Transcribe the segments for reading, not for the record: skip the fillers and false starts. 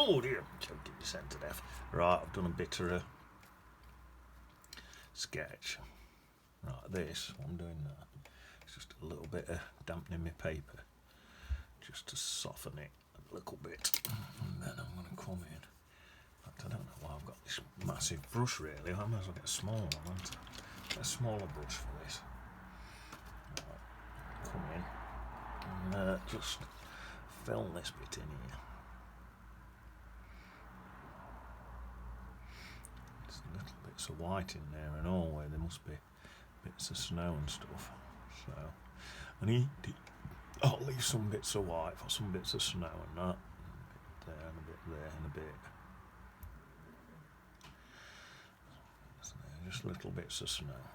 Oh dear, I'm choking myself to death. Right, I've done a bit of a sketch. Right, this, what I'm doing now, it's just a little bit of dampening my paper, just to soften it a little bit. And then I'm going to come in. In fact, I don't know why I've got this massive brush really. I might as well get a smaller one. Get a smaller brush for this. Right, come in and just fill this bit in here. There's little bits of white in there and all, where there must be bits of snow and stuff. So I'll leave some bits of white for some bits of snow and that. A bit there and a bit there and a bit. So just little bits of snow.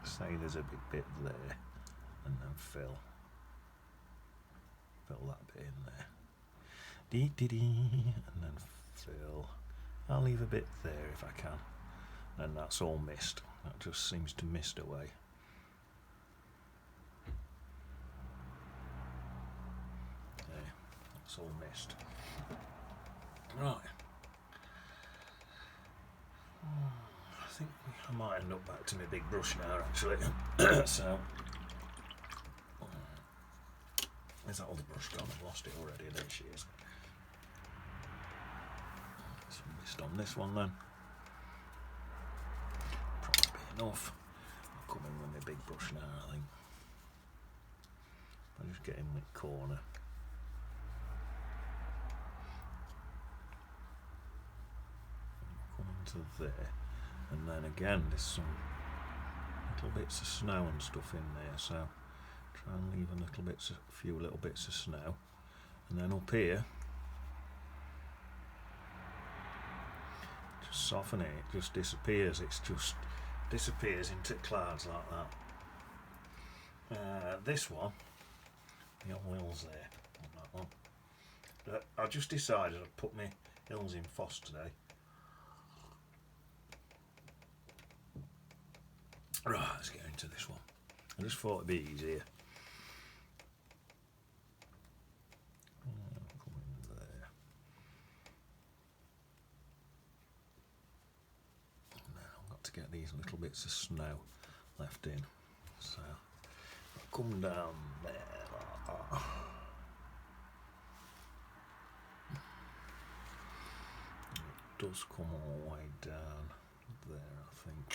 Say there's a big bit there, and then fill that bit in there. And then fill. I'll leave a bit there if I can. And that's all mist. That just seems to mist away. There, that's all mist. Right. I think I might end up back to my big brush now, actually. So, is that other brush gone? I've lost it already. There she is. Some mist on this one then. Probably enough. I'll come in with my big brush now, I think. I'll just get in the corner. Come into there. And then again, there's some little bits of snow and stuff in there, so try and leave a few little bits of snow. And then up here, just soften it, it just disappears, it just disappears into clouds like that. This one, the old hills there, on that one. But I just decided I'd put my hills in Foss today. Right, let's get into this one. I just thought it'd be easier. Come in there. And then I've got to get these little bits of snow left in. So I'll come down there like that. It does come all the way down there, I think.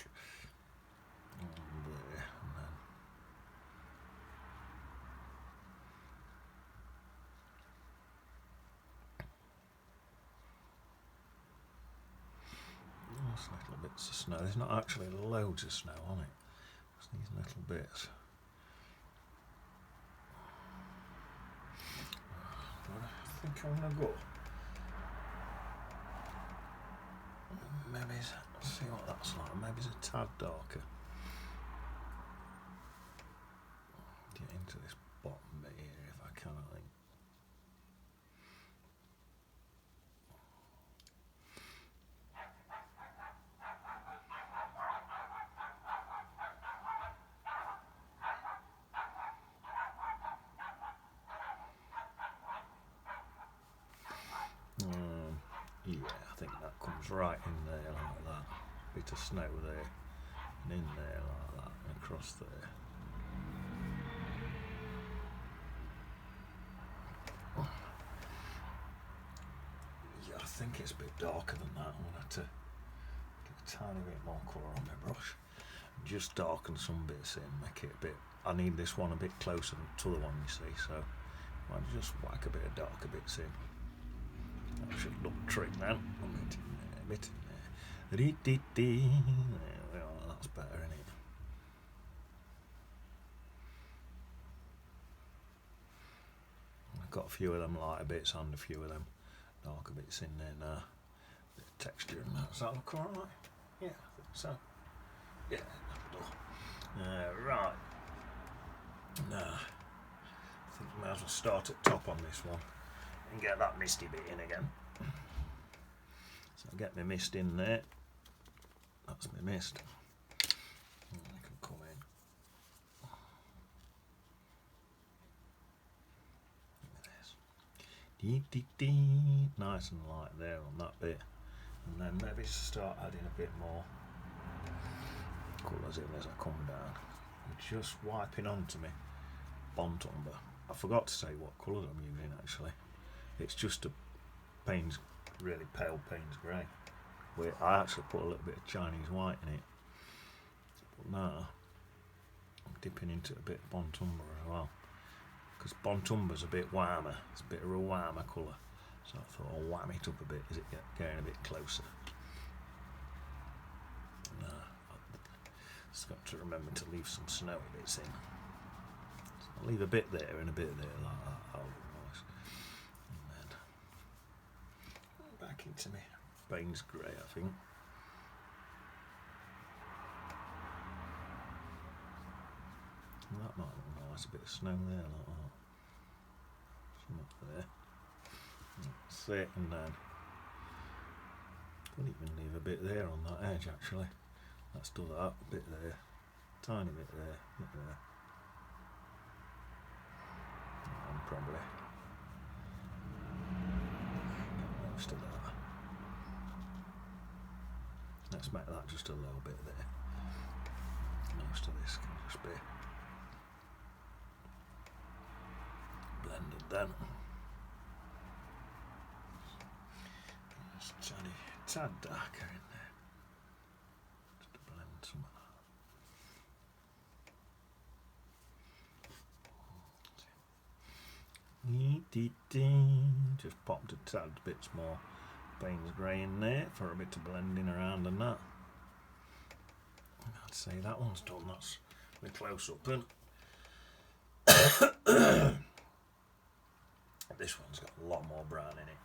There, and then there's little bits of snow. There's not actually loads of snow on it. Just these little bits. I think I'm gonna go. Maybe let's see what that's like. Maybe it's a tad darker. Get into this bottom bit here if I can, I think. Yeah, I think that comes right in there like that. Bit of snow there, and in there like that, and across there. Yeah, I think it's a bit darker than that. I'm going to have to get a tiny bit more colour on my brush. Just darken some bits in, make it a bit... I need this one a bit closer to the one, you see, so I'll just whack a bit of darker bits in. That should look trick now. A bit in there. There we are, that's better, isn't it? I've got a few of them lighter bits and a few of them darker bits in there now. Bit of texture and that. Does that look alright? Yeah, I think so. Yeah, right. Now, I think we might as well start at top on this one and get that misty bit in again. So I'll get my mist in there. That's my mist. And I can come in. Nice and light there on that bit, and then maybe start adding a bit more colours in as I come down. Just wiping onto me Bont Umber. I forgot to say what colours I'm using actually. It's just a Payne's, really pale Payne's grey. Where I actually put a little bit of Chinese white in it. But now I'm dipping into a bit of Bont Umber as well. Because Bont Umber's a bit warmer. It's a bit of a warmer colour. So I thought I'll wham it up a bit as it getting a bit closer. Just got to remember to leave some snowy bits in. So I'll leave a bit there and a bit there like that. That'll look nice. And then back into me Payne's grey, I think. And that might look nice. A bit of snow there like that. Some up there. That's it, and then could even leave a bit there on that edge actually. Let's do that, a bit there, tiny bit there, bit there. And probably get most of that. Let's make that just a little bit there. Most of this can just be blended then. Just a tad darker in there. Just to blend some of that. Just popped a tad bits more Payne's grey in there for a bit of blending around and that. I'd say that one's done. That's the close up and this one's got a lot more brown in it.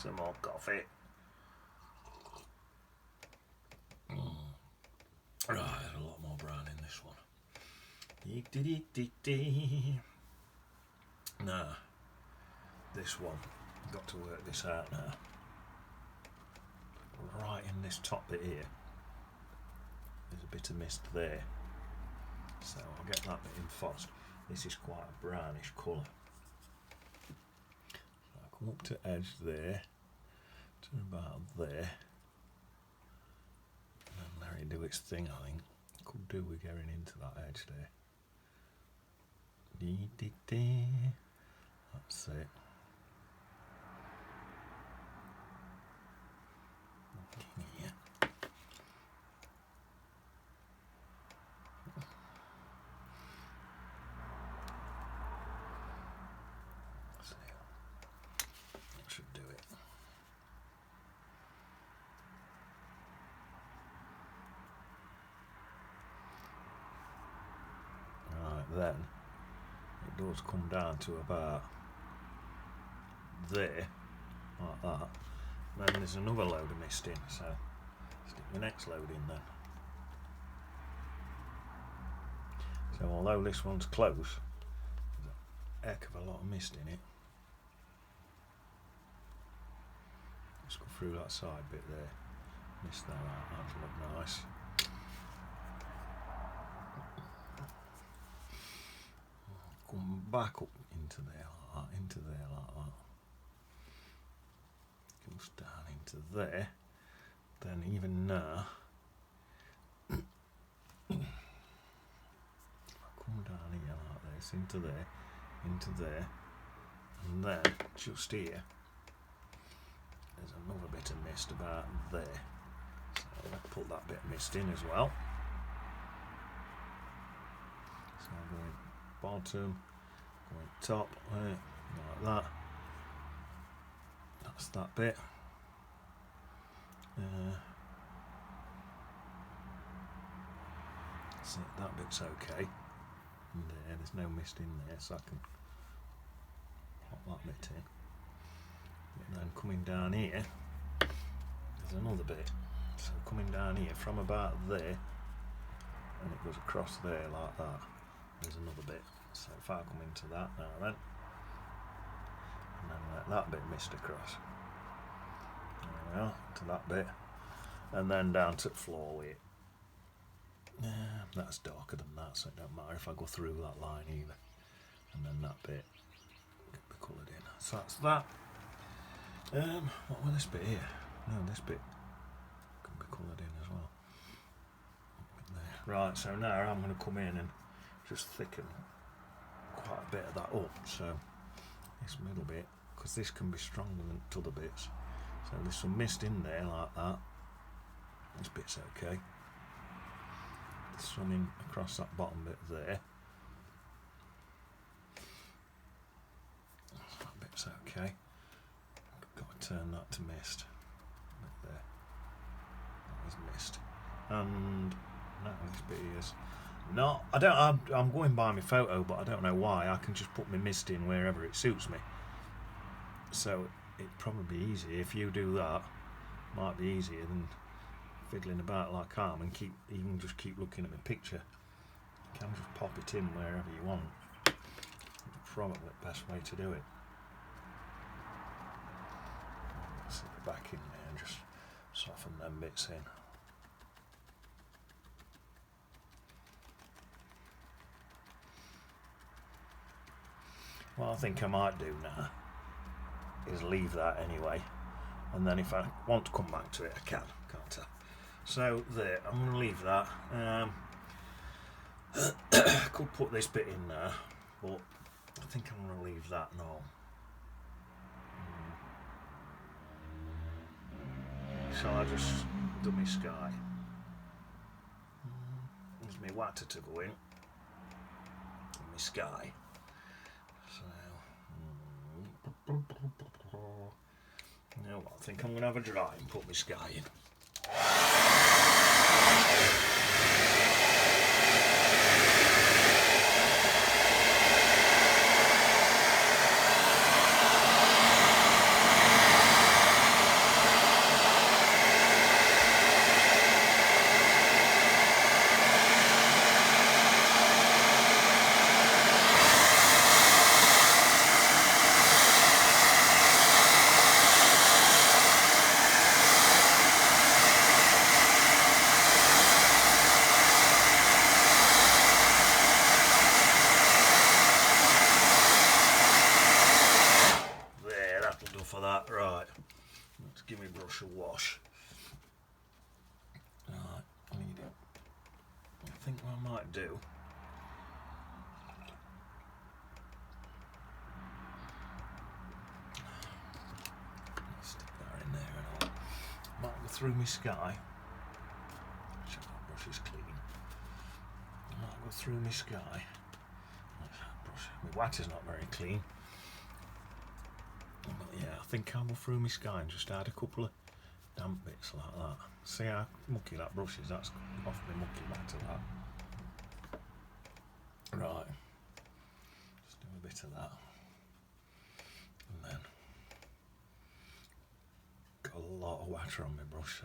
Some more coffee. Right, there's a lot more brown in this one. Now, this one, I've got to work this out now. Right in this top bit here, there's a bit of mist there. So I'll get that bit in first. This is quite a brownish colour. So I'll come up to edge there, to about there. And let it do its thing, I think. Could do with getting into that edge there. That's it. Yeah. So, that should do it. Right then, it does come down to about there, like that. Then there's another load of mist in, so stick the next load in then. So although this one's close, there's a heck of a lot of mist in it. Let's go through that side bit there. Mist that out, that'll look nice. Come back up into there like that, into there like that. Goes down into there. Then even now, if I come down here like this, into there, and then just here, there's another bit of mist about there. So I'll put that bit of mist in as well. So I'm going bottom, going top, like that. That's that bit. So that bit's okay. And there's no mist in there, so I can pop that bit in. And then coming down here, there's another bit. So coming down here from about there, and it goes across there like that. There's another bit. So if I come into that now then, and then let that bit mist across. There we are, to that bit. And then down to the floor with it. That's darker than that, so it don't matter if I go through that line either. And then that bit coloured in. So that's that. What will this bit here? No, this bit can be coloured in as well. There. Right, so now I'm going to come in and just thicken quite a bit of that up. So this middle bit, because this can be stronger than other bits. So there's some mist in there like that. This bit's okay. There's some in across that bottom bit there. That bit's okay. Got to turn that to mist. Right there. That is mist. And now this bit is not. I'm going by my photo, but I don't know why. I can just put my mist in wherever it suits me. So it'd probably be easy if you do that. Might be easier than fiddling about like I'm and you can just keep looking at my picture. You can just pop it in wherever you want. Probably the best way to do it. Slip it back in there and just soften them bits in. What I think I might do now is leave that anyway, and then if I want to come back to it I can, can't I? So there, I'm going to leave that. I could put this bit in there, but I think I'm going to leave that and all. So I just do my sky. There's my water to go in. And my sky. So, you know what, I think I'm going to have a dry and put my sky in. For that, right. Let's give me a brush of wash. Right, I need it. I think what I might do. Stick that in there and all. Might go through my sky. Check that brush is clean. Might go through my sky. My wax is not very clean. But yeah, I think I'll go through my sky and just add a couple of damp bits like that. See how mucky that brush is? That's off my mucky back to that. Right. Just do a bit of that. And then got a lot of water on my brush,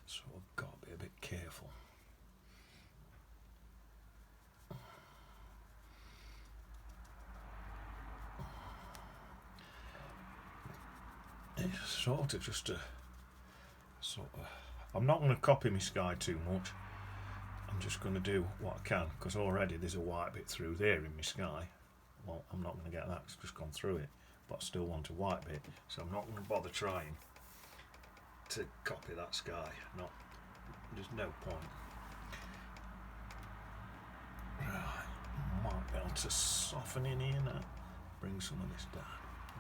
so I've got to be a bit careful. It's sort of just I'm not going to copy my sky too much. I'm just going to do what I can, because already there's a white bit through there in my sky. Well, I'm not going to get that, it's just gone through it, but I still want a white bit, so I'm not going to bother trying to copy that sky. There's no point. Right, might be able to soften in here now, bring some of this down.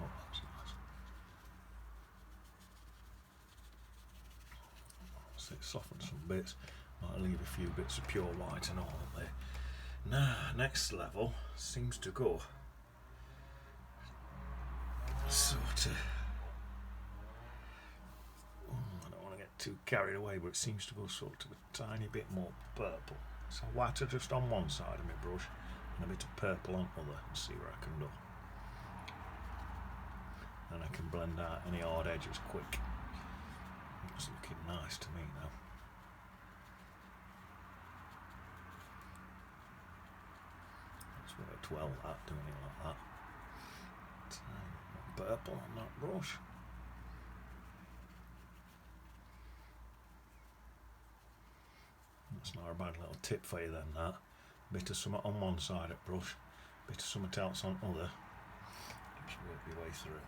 Oh, that's nice. So it softens some bits. Might leave a few bits of pure white and all there. Now, next level seems to go sort of. I don't want to get too carried away, but it seems to go sort of a tiny bit more purple. So white just on one side of my brush and a bit of purple on the other, and see where I can do. And I can blend out any odd edges quick. It's looking nice to me now. It's worked well, that, doing it like that. Purple on that brush. That's not a bad little tip for you then, that. Bit of something on one side of brush, bit of something else on other. Just work your way through.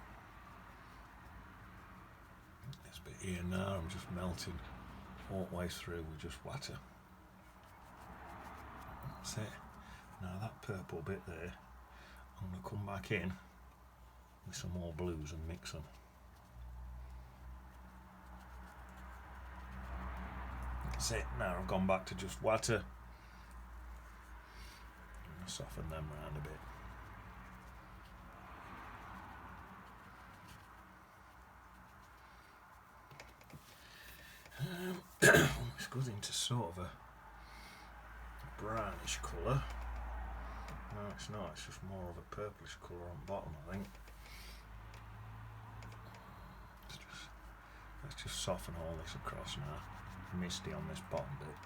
This bit here now, I'm just melting all the way through with just water. That's it. Now that purple bit there, I'm going to come back in with some more blues and mix them. That's it. Now I've gone back to just water. Soften them around a bit. It's going into sort of a brownish colour. No, it's not. It's just more of a purplish colour on bottom, I think. Let's just soften all this across now. Misty on this bottom bit.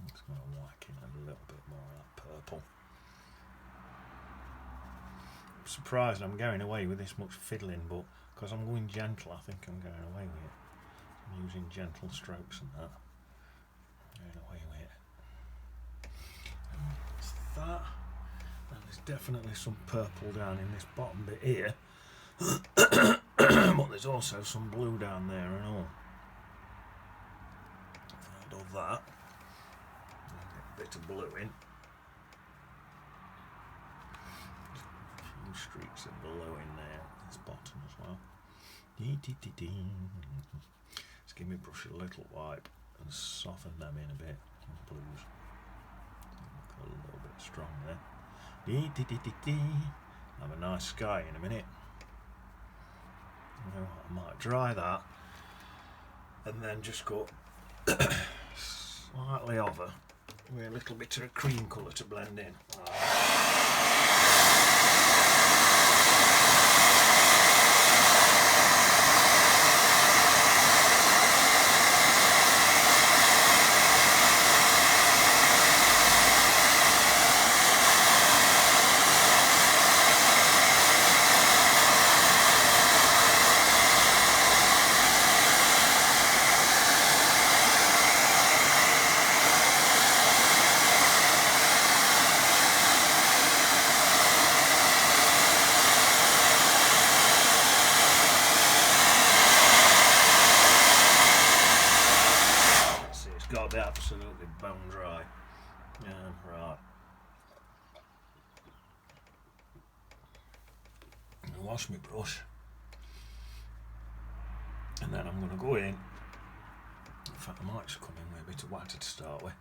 It's going to whack in a little bit more of that purple. I'm surprised I'm going away with this much fiddling, but because I'm going gentle, I think I'm going away with it. I'm using gentle strokes and that. Going away with it. It's that. And there's definitely some purple down in this bottom bit here. But there's also some blue down there and all. If I do that. Bit of blue in. A few streaks of blue in there at this bottom as well. Let's give my brush a little wipe and soften them in a bit. The blues. Look a little bit strong there. Have a nice sky in a minute. You know, I might dry that and then just go slightly over with a little bit of a cream colour to blend in. Got to be absolutely bone dry. Right. I'll wash my brush, and then I'm going to go in. In fact, I might just come in with a bit of water to start with.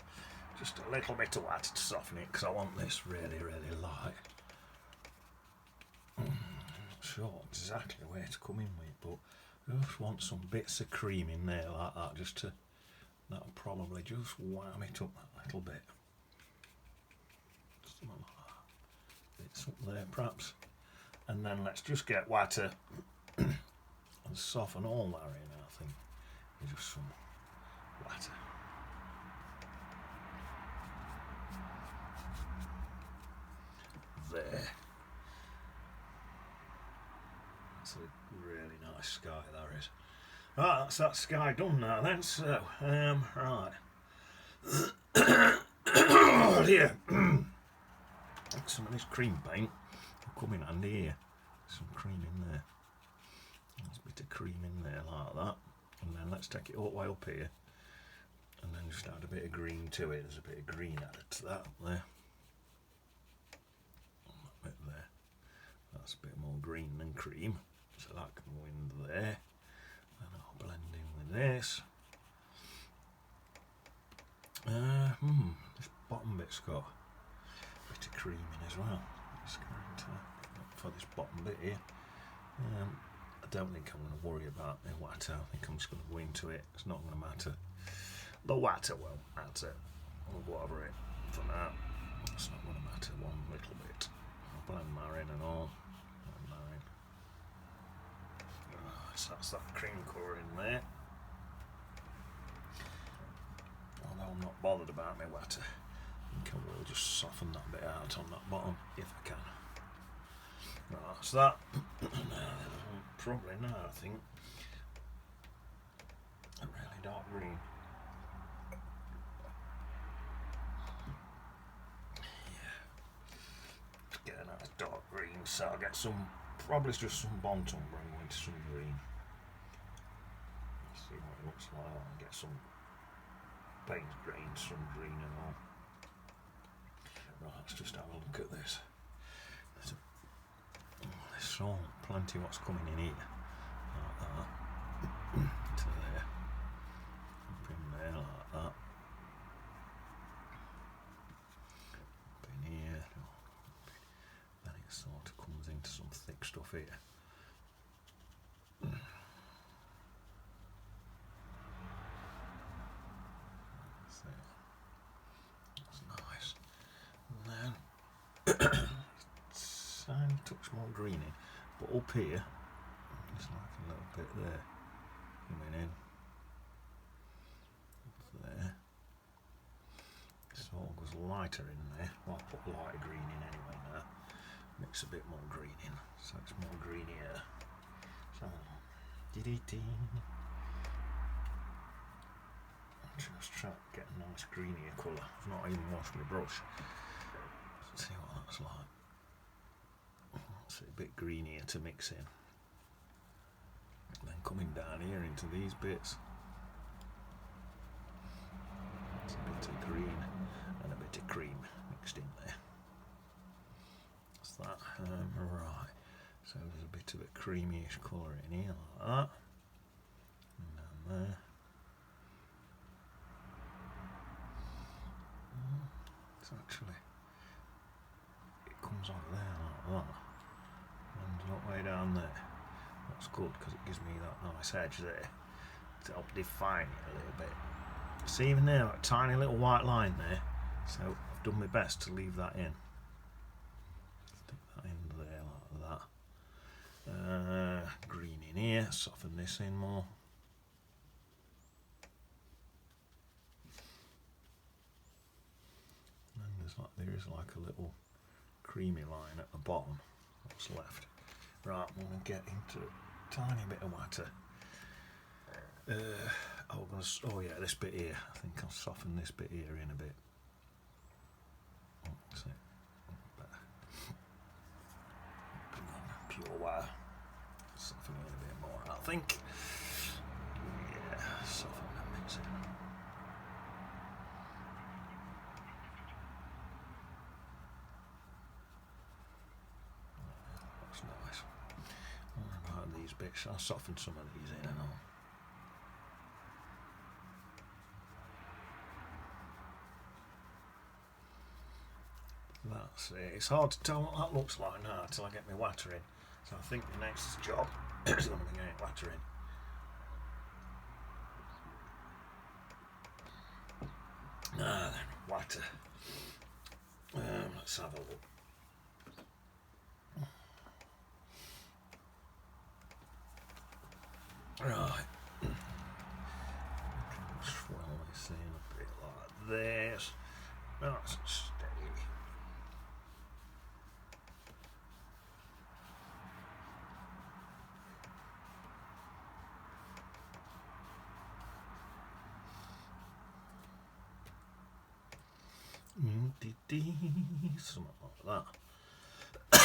Just a little bit of water to soften it, because I want this really, really light. I'm not sure exactly where to come in with, but I just want some bits of cream in there like that, just to. That'll probably just wham it up that little bit. Something like that. Bits up there perhaps. And then let's just get water and soften all that in, I think. With just some water. There. That's a really nice sky there is. Right, that's that sky done now then, so, right. Oh dear. Some of this cream paint will come in handy here. Some cream in there. There's a bit of cream in there like that. And then let's take it all the way up here. And then just add a bit of green to it. There's a bit of green added to that there. That bit there. That's a bit more green than cream. So that can go in there. And I'll blend in with this. This bottom bit's got a bit of cream in as well. Just going to, for this bottom bit here. I don't think I'm going to worry about the water. I think I'm just going to go into it. It's not going to matter. The water won't matter. We'll go over it for now. It's not going to matter one little bit. I'll blend that in and all. So that's that cream colour in there. Although I'm not bothered about my water, I think I will just soften that bit out on that bottom if I can. Right, so that probably now I think dark green. Get a nice dark green, so I'll get some, probably just some Bonton, bring into some green. See what it looks like, and get some paint grains, some green and all. Right, let's just have a look at this. There's so plenty what's coming in here, like that, to there, up in there like that, up in here, then it sort of comes into some thick stuff here. So, that's nice. And then tiny touch more green in, but up here, just like a little bit there, coming in, up there, so it goes lighter in there. Well, I'll put lighter green in anyway now, mix a bit more green in, so it's more green here. So, just try to get a nice greenier colour. I've not even washed my brush. Let's see what that's like. It's a bit greenier to mix in. Then coming down here into these bits, it's a bit of green and a bit of cream mixed in there. That's that. Right, so there's a bit of a creamyish colour in here like that, and down there. It's actually, it comes over there like that. And not way down there. That's good because it gives me that nice edge there to help define it a little bit. See, even there, that tiny little white line there. So I've done my best to leave that in. Stick that in there like that. Green in here. Soften this in more. And there is like a little creamy line at the bottom. What's left. Right, I'm going to get into a tiny bit of water. Oh yeah, this bit here. I think I'll soften this bit here in a bit. That's it. Pure wire. Soften it a bit more, I think. Yeah, soften and mix it. Nice. What about these bits? I'll soften some of these in and all. That's it. It's hard to tell what that looks like now until I get my water in. So I think the next job is going to be getting water in. Now then, water. Let's have a look. Right, swell this in a bit like this. Nice and steady. Something like that. A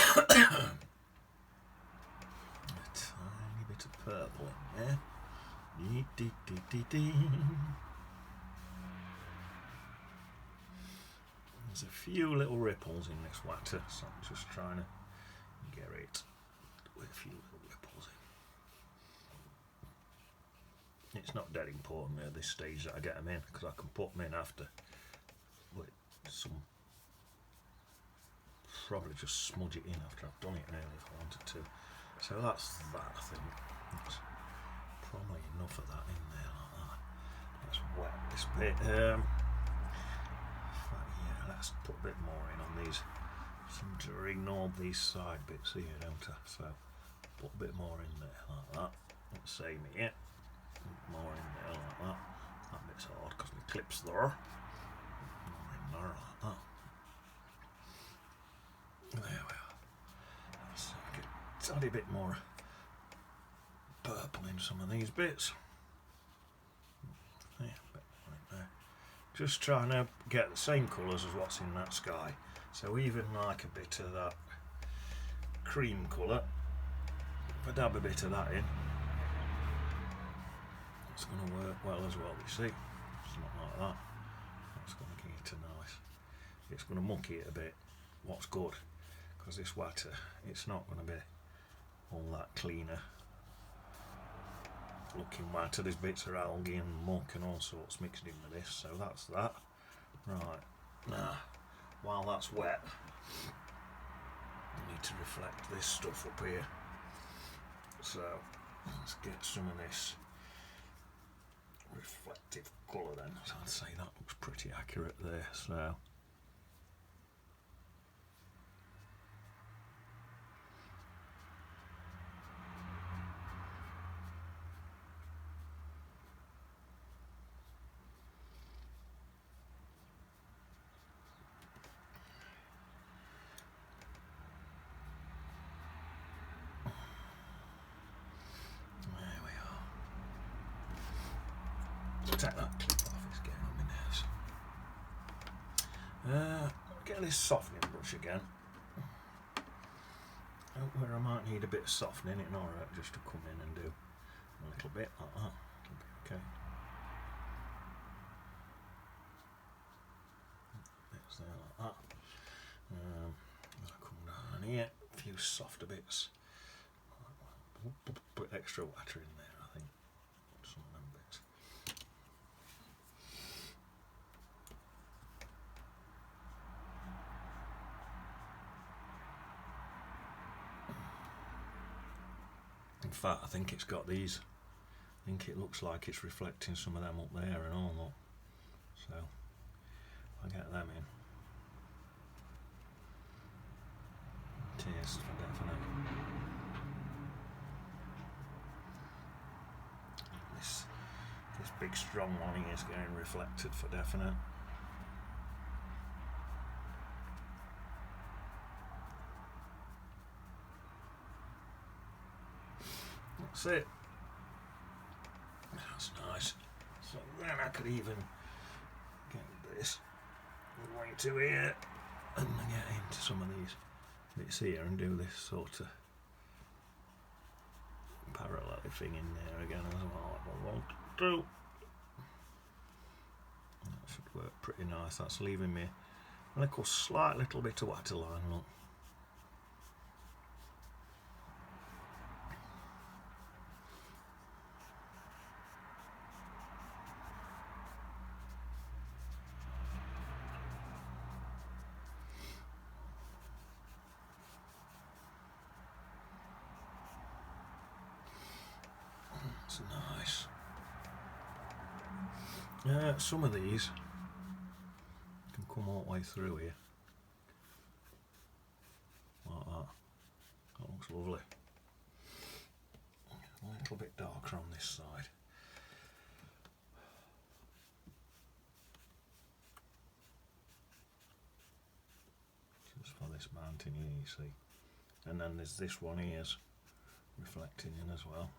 tiny bit of purple in there. There's a few little ripples in this water, so I'm just trying to get it with a few little ripples in. It's not dead important at this stage that I get them in, because I can put them in after with some, probably just smudge it in after I've done it really if I wanted to. So that's that, I think. That's probably enough of that in there like that. Let's wet this bit. Yeah, let's put a bit more in on these. Seem to ignore these side bits here, don't I? So put a bit more in there like that. Not same here. More in there like that. That bit's hard because my clip's there. More in there like that. There we are. Let's get a tiny bit more purple in some of these bits. just trying to get the same colours as what's in that sky. So even like a bit of that cream colour, if I dab a bit of that in, it's going to work well as well, you see. It's not like that. That's going to get it nice. It's going to mucky it a bit. What's good, because this water, it's not going to be all that cleaner looking water. There's bits of algae and muck and all sorts mixed in with this, so that's that. Right, now while that's wet, I need to reflect this stuff up here. So let's get some of this reflective colour then. So I'd say that looks pretty accurate there. So take that clip off, it's getting on my nerves. Get this softening brush again. Where I might need a bit of softening, it's alright just to come in and do a little bit like that. It'll be okay. Bits there like that. I'll come down here, a few softer bits. Put extra water in there, I think. Some of them bits. In fact, I think it's got these. I think it looks like it's reflecting some of them up there and all that. So I'll get them in. Taste for definite. This big strong one here is getting reflected for definite. That's it. That's nice. So then I could even get this way to here and get into some of these bits here and do this sort of parallel thing in there again as well. I want to do. That should work pretty nice. That's leaving me a slight little bit of waterline look. That's nice. Some of these can come all the way through here. Like that. That looks lovely. A little bit darker on this side. Just for this mountain here, you see. And then there's this one here's reflecting in as well.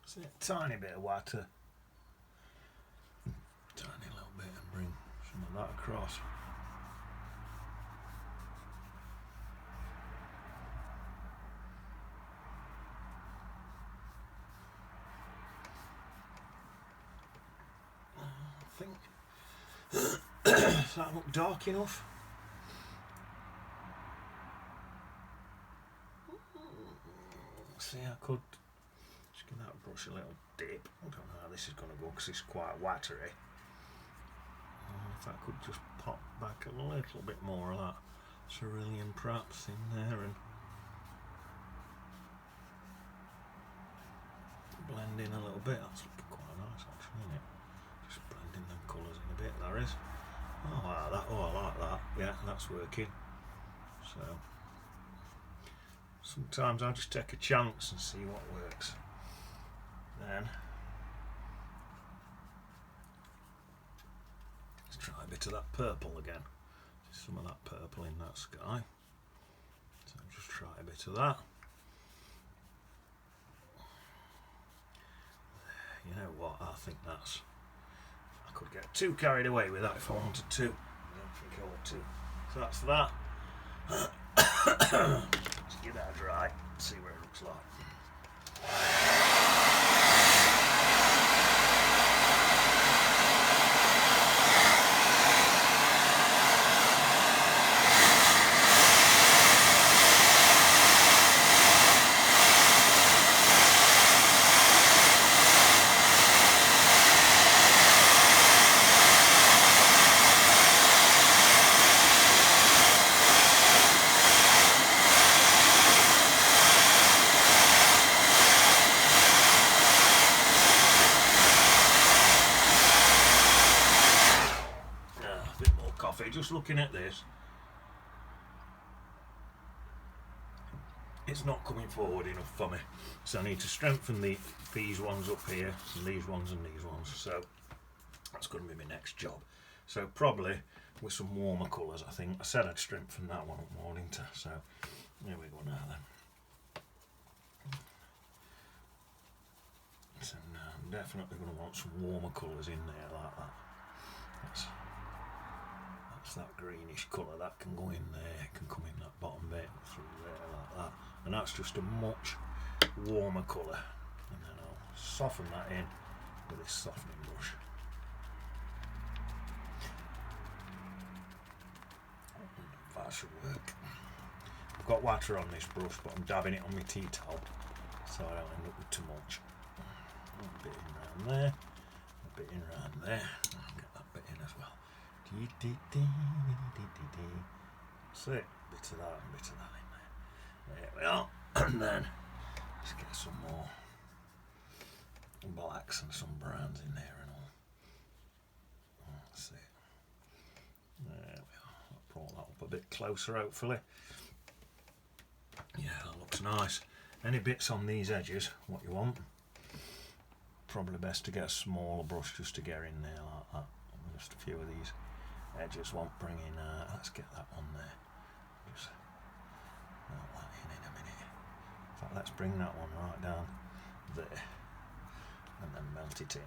See a tiny bit of water, tiny little bit, and bring some of that across. I think does that look dark enough? See, I could just give that brush a little dip. I don't know how this is going to go because it's quite watery. If I could just pop back a little bit more of that cerulean perhaps in there and blend in a little bit. That's looking quite nice actually, isn't it? Just blending them colours in a bit, there is. Oh, I like that. Oh, I like that. Yeah, that's working. So sometimes I just take a chance and see what works. Then let's try a bit of that purple again. Some of that purple in that sky. So just try a bit of that. you know what, I think that's, I could get too carried away with that if I wanted to. I don't think I ought to. So that's that. Let's give that a dry, see what it looks like. Just looking at this, it's not coming forward enough for me, so I need to strengthen these ones up here, and these ones and these ones, so that's going to be my next job. So probably with some warmer colours, I think. I said I'd strengthen that one up more, didn't I? So here we go now then. So now I'm definitely going to want some warmer colours in there like that. That's that greenish colour, that can go in there, can come in that bottom bit, through there like that, and that's just a much warmer colour, and then I'll soften that in with this softening brush. That should work. I've got water on this brush, but I'm dabbing it on my tea towel so I don't end up with too much. A bit in round there, a bit in round there, I'll get that bit in as well. So, bit of that and bit of that in there. There we are. And then let's get some more blacks and some browns in there and all. That's it. There we are. I'll brought that up a bit closer, hopefully. Yeah, that looks nice. Any bits on these edges, what you want? Probably best to get a smaller brush just to get in there like that. Just a few of these edges won't bring in, let's get that one there. Just melt that in a minute. In fact, let's bring that one right down there and then melt it in.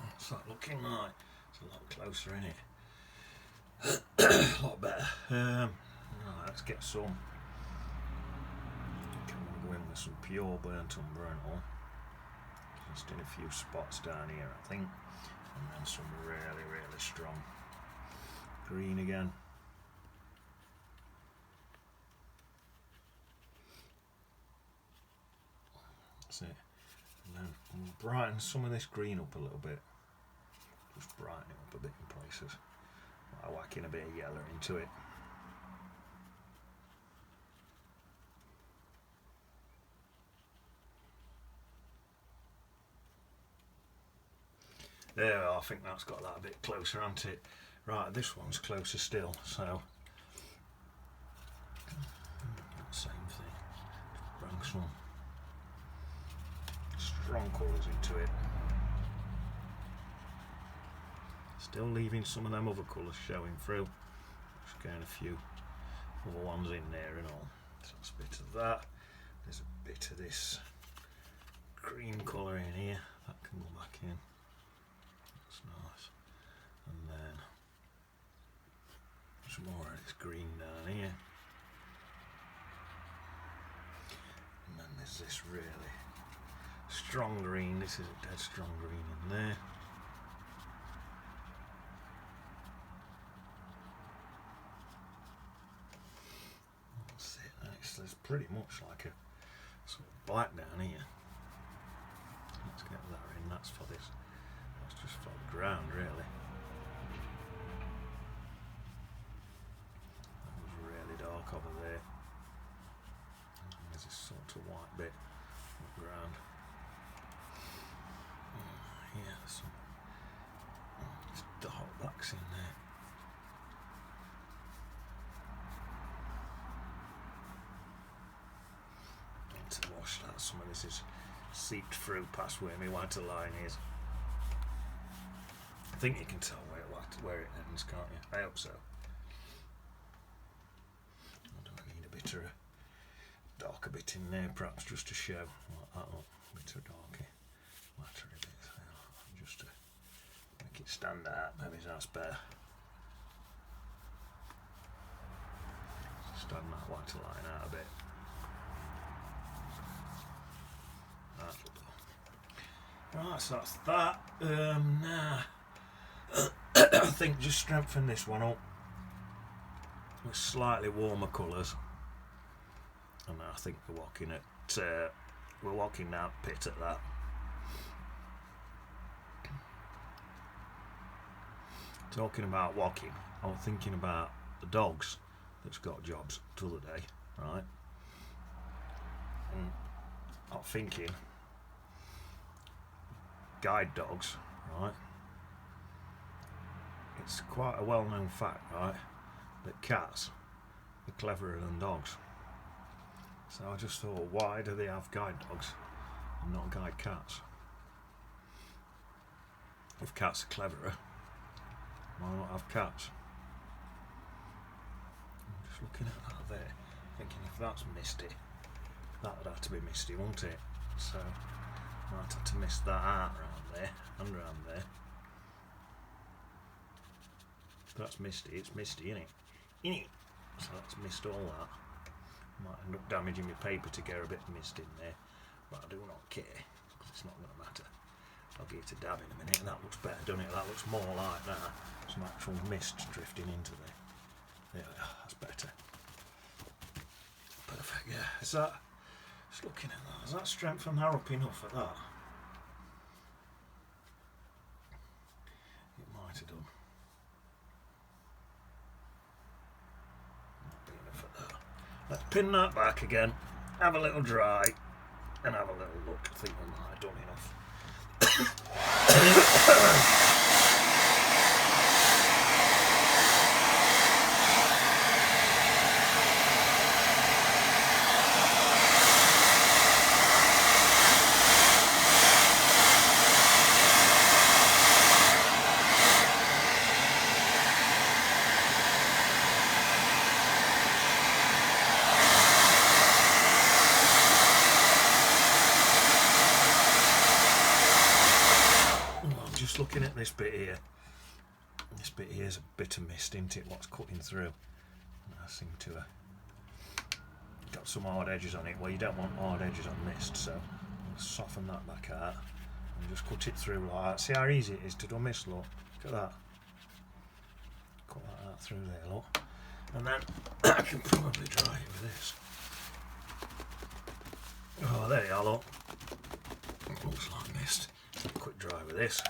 What's that looking like? It's a lot closer in it. A lot better. Right, let's get some. I'm going to go in with some pure burnt umber and all. Just in a few spots down here, I think. And then some really, really strong green again. That's it. And then we'll brighten some of this green up a little bit. Just brighten it up a bit in places by whacking a bit of yellow into it. There we are, I think that's got that a bit closer, hasn't it? Right, this one's closer still, so same thing. Bring some strong colours into it. Still leaving some of them other colours showing through. Just getting a few other ones in there and all. So that's a bit of that. There's a bit of this green colour in here. That can go back in. That's nice. And then some more of this green down here. And then there's this really strong green. This is a dead strong green in there. There's pretty much like a sort of black down here. Let's get that in. That's for this. That's just for the ground, really. That was really dark over there. And there's this sort of white bit on the ground. Yeah, there's some dark blacks in there. To wash that. Some of this is seeped through past where my waterline is. I think you can tell where it ends, can't you? I hope so. I don't need a bit of a darker bit in there, perhaps just to show like that up. A bit of darker, watery bits, just to make it stand out. Maybe that's better. Stand that waterline out a bit. That'll do. Right, so that's that. Now, I think just strengthen this one up with slightly warmer colours, and I think we're walking down pit at that. Talking about walking, I was thinking about the dogs that's got jobs the other day, right? And I'm thinking guide dogs, right? It's quite a well-known fact, right, that cats are cleverer than dogs. So I just thought, why do they have guide dogs and not guide cats? If cats are cleverer, why not have cats? I'm just looking at that there, thinking if that's misty, that would have to be misty, wouldn't it? So I might have to mist that out around there and around there. If that's misty, it's misty, innit? So let's mist all that. Might end up damaging my paper to get a bit of mist in there, but I do not care, because it's not going to matter. I'll give it a dab in a minute, and that looks better, doesn't it? That looks more like that. Some actual mist drifting into there. There we are, that's better. Perfect, yeah. Is that, just looking at that, is that strengthened her up enough at that? It might have done. Not be enough at that. Let's pin that back again, have a little dry, and have a little look. I think we might have done enough. Looking at this bit here. This bit here is a bit of mist, isn't it? What's cutting through? I seem to have got some hard edges on it. Well, you don't want hard edges on mist, so I'll soften that back out and just cut it through like that. See how easy it is to do mist, look. Look at that. Cut that out through there, look. And then I can probably dry it with this. Oh, there you are, look. It looks like mist. Quick dry with this.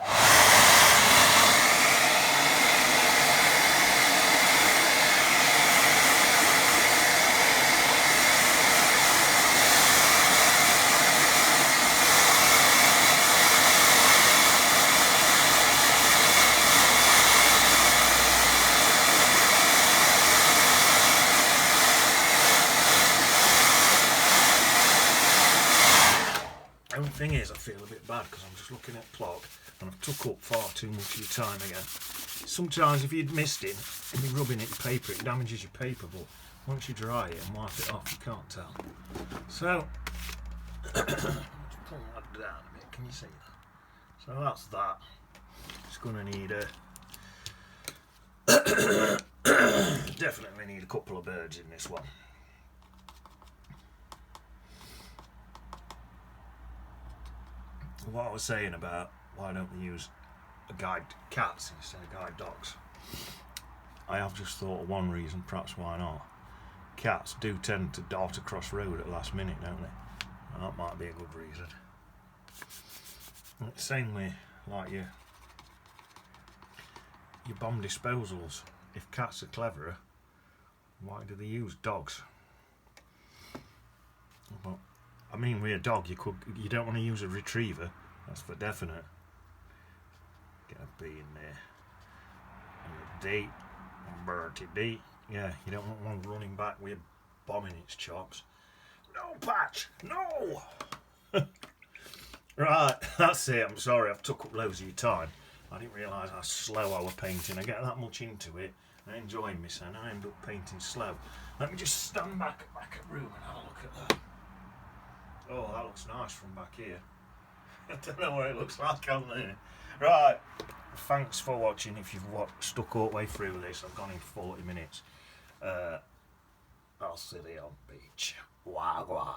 The only thing is, I feel a bit bad because I'm just looking at the clock and I've took up far too much of your time again. Sometimes if you'd missed it and you're rubbing it in paper, it damages your paper, but once you dry it and wipe it off, you can't tell. So, let's pull that down a bit, can you see that? So that's that. It's going to need definitely need a couple of birds in this one. What I was saying about why don't we use a guide cats instead of guide dogs, I have just thought of one reason, perhaps why not. Cats do tend to dart across road at the last minute, don't they? That might be a good reason. And it's the same way like your bomb disposals. If cats are cleverer, why do they use dogs? Well, I mean, with a dog, you don't want to use a retriever. That's for definite. Get a B in there. And a D. And Bertie D. Yeah, you don't want one running back with a bomb in its chops. No, Patch! No! Right, that's it. I'm sorry I've took up loads of your time. I didn't realise how slow I was painting. I get that much into it and enjoying myself and I end up painting slow. Let me just stand back at room and have a look at that. Oh, that looks nice from back here. I don't know what it looks like on there. Right, thanks for watching. If you've stuck all the way through this, I've gone in 40 minutes. I'll see you on beach. Wah wah.